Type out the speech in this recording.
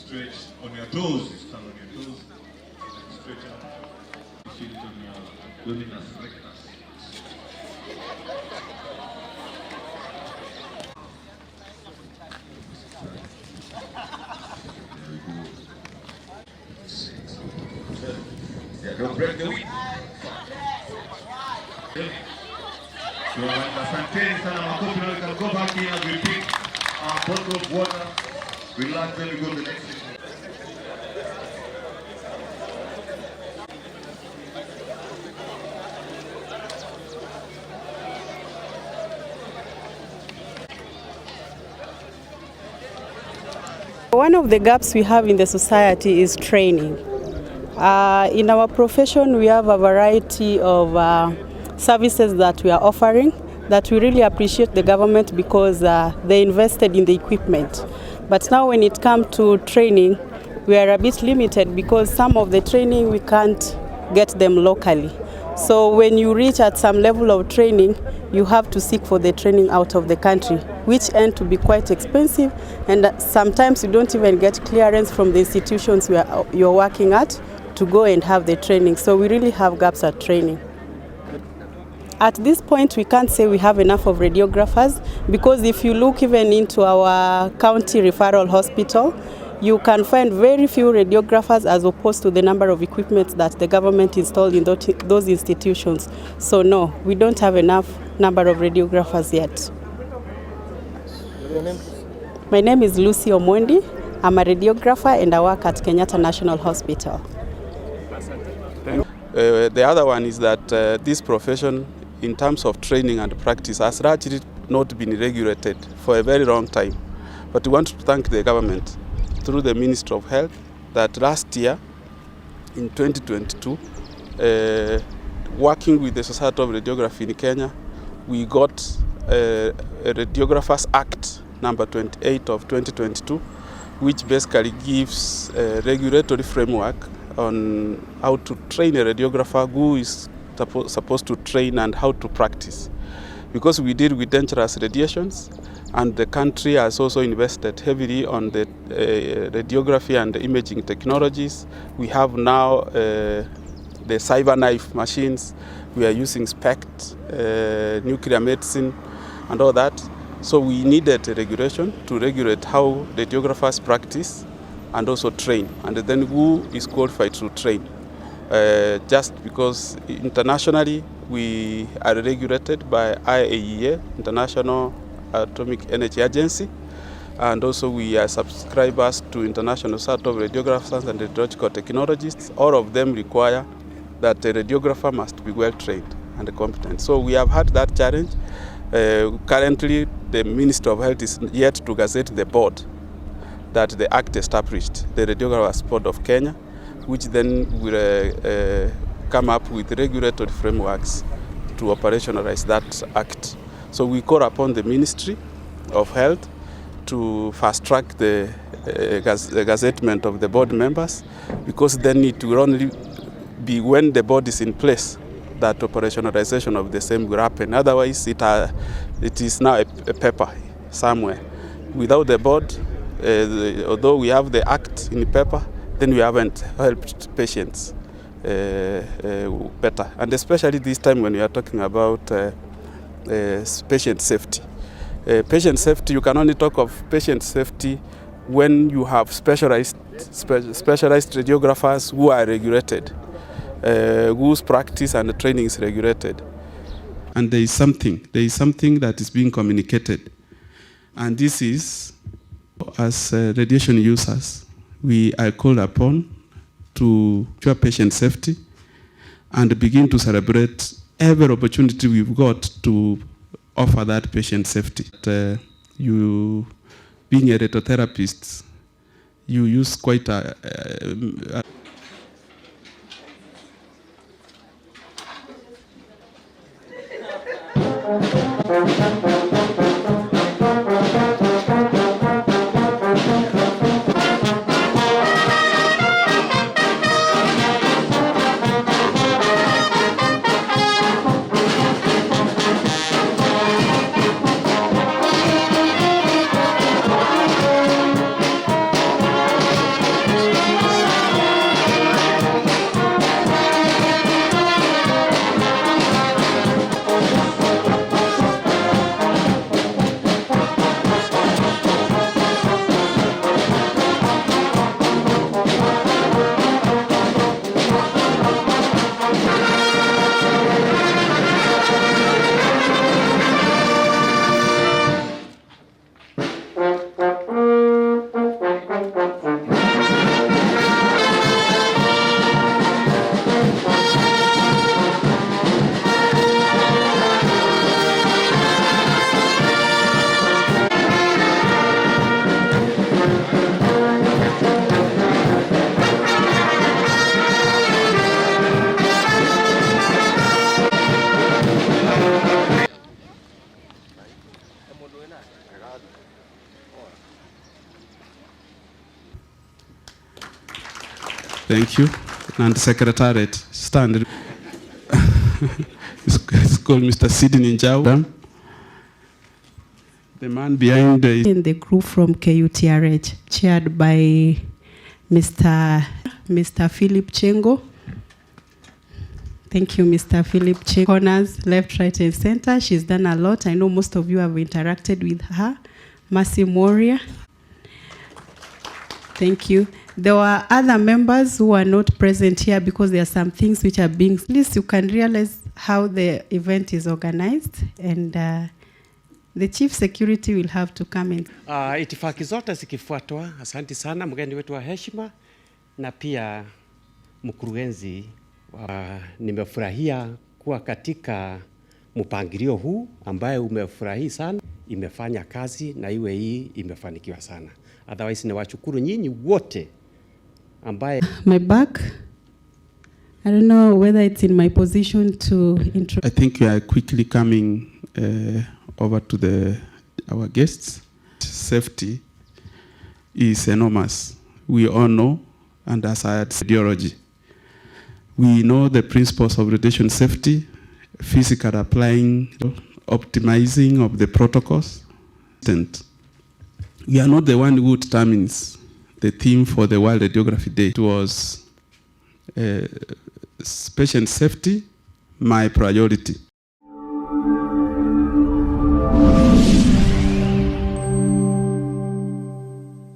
stretch on your toes. You stand on your toes. Stretch out. You feel it on your dominus rectus. Yeah, don't break the week. Asanteni sana makofi, now we can go back in and we pick our bottle of water. Relax, then we go to the next session. One of the gaps we have in the society is training. In our profession, we have a variety of services that we are offering that we really appreciate the government because they invested in the equipment. But now when it comes to training, we are a bit limited because some of the training we can't get them locally. So when you reach at some level of training, you have to seek for the training out of the country, which end to be quite expensive, and sometimes you don't even get clearance from the institutions you're working at to go and have the training. So we really have gaps at training. At this point, we can't say we have enough of radiographers because if you look even into our county referral hospital, you can find very few radiographers as opposed to the number of equipment that the government installed in those institutions. So no, we don't have enough number of radiographers yet. Your name? My name is Lucy Omondi. I'm a radiographer and I work at Kenyatta National Hospital. The other one is that this profession, in terms of training and practice, has largely not been regulated for a very long time. But we want to thank the government through the Ministry of Health that last year, in 2022, working with the Society of Radiography in Kenya, we got a Radiographers Act number 28 of 2022, which basically gives a regulatory framework on how to train a radiographer who is supposed to train and how to practice. Because we deal with dangerous radiations, and the country has also invested heavily on the radiography and the imaging technologies. We have now the cyber knife machines. We are using SPECT, nuclear medicine, and all that. So we needed a regulation to regulate how radiographers practice and also train, and then who is qualified to train. Just because internationally we are regulated by IAEA, International Atomic Energy Agency, and also we are subscribers to International Society of Radiographers and Radiological Technologists. All of them require that a radiographer must be well trained and competent. So we have had that challenge. Currently, the Ministry of Health is yet to gazette the board that the Act established, the Radiographers Board of Kenya, which then will come up with regulatory frameworks to operationalize that Act. So we call upon the Ministry of Health to fast-track the gazettement of the board members, because then it will only be when the board is in place that operationalization of the same will happen. Otherwise, it is now a paper somewhere. Without the board, although we have the Act in the paper, then we haven't helped patients better. And especially this time when we are talking about patient safety. Patient safety, you can only talk of patient safety when you have specialized radiographers who are regulated, whose practice and training is regulated. And there is something that is being communicated. And this is, as radiation users, we are called upon to ensure patient safety and begin to celebrate every opportunity we've got to offer that patient safety. You, being a radiotherapist, you use quite a Thank you. And Secretariat, stand. It's called Mr. Sidney Njau. The man behind in the group from KUTRH, chaired by Mr. Philip Chengo. Thank you, Mr. Philip Chengo. Corners, left, right, and center. She's done a lot. I know most of you have interacted with her. Mercy Moria. Thank you. There were other members who are not present here because there are some things which are being... At least you can realize how the event is organized, and the chief security will have to come in. Itifaki zote zikifuatwa. Asante sana mgeni wetu wa heshima na pia mkurugenzi. Nimefurahia kuwa katika mpangilio huu ambaye umefurahi sana, imefanya kazi na iwe hii imefanikiwa sana. Otherwise nawashukuru nyinyi wote ambaye my back. I don't know whether it's in my position to I think we are quickly coming over to our guests. Safety is enormous. We all know, and as I had ideology, we know the principles of radiation safety, physical applying, optimizing of the protocols. We are not the one who determines the theme for the World Radiography Day. It was patient safety, my priority.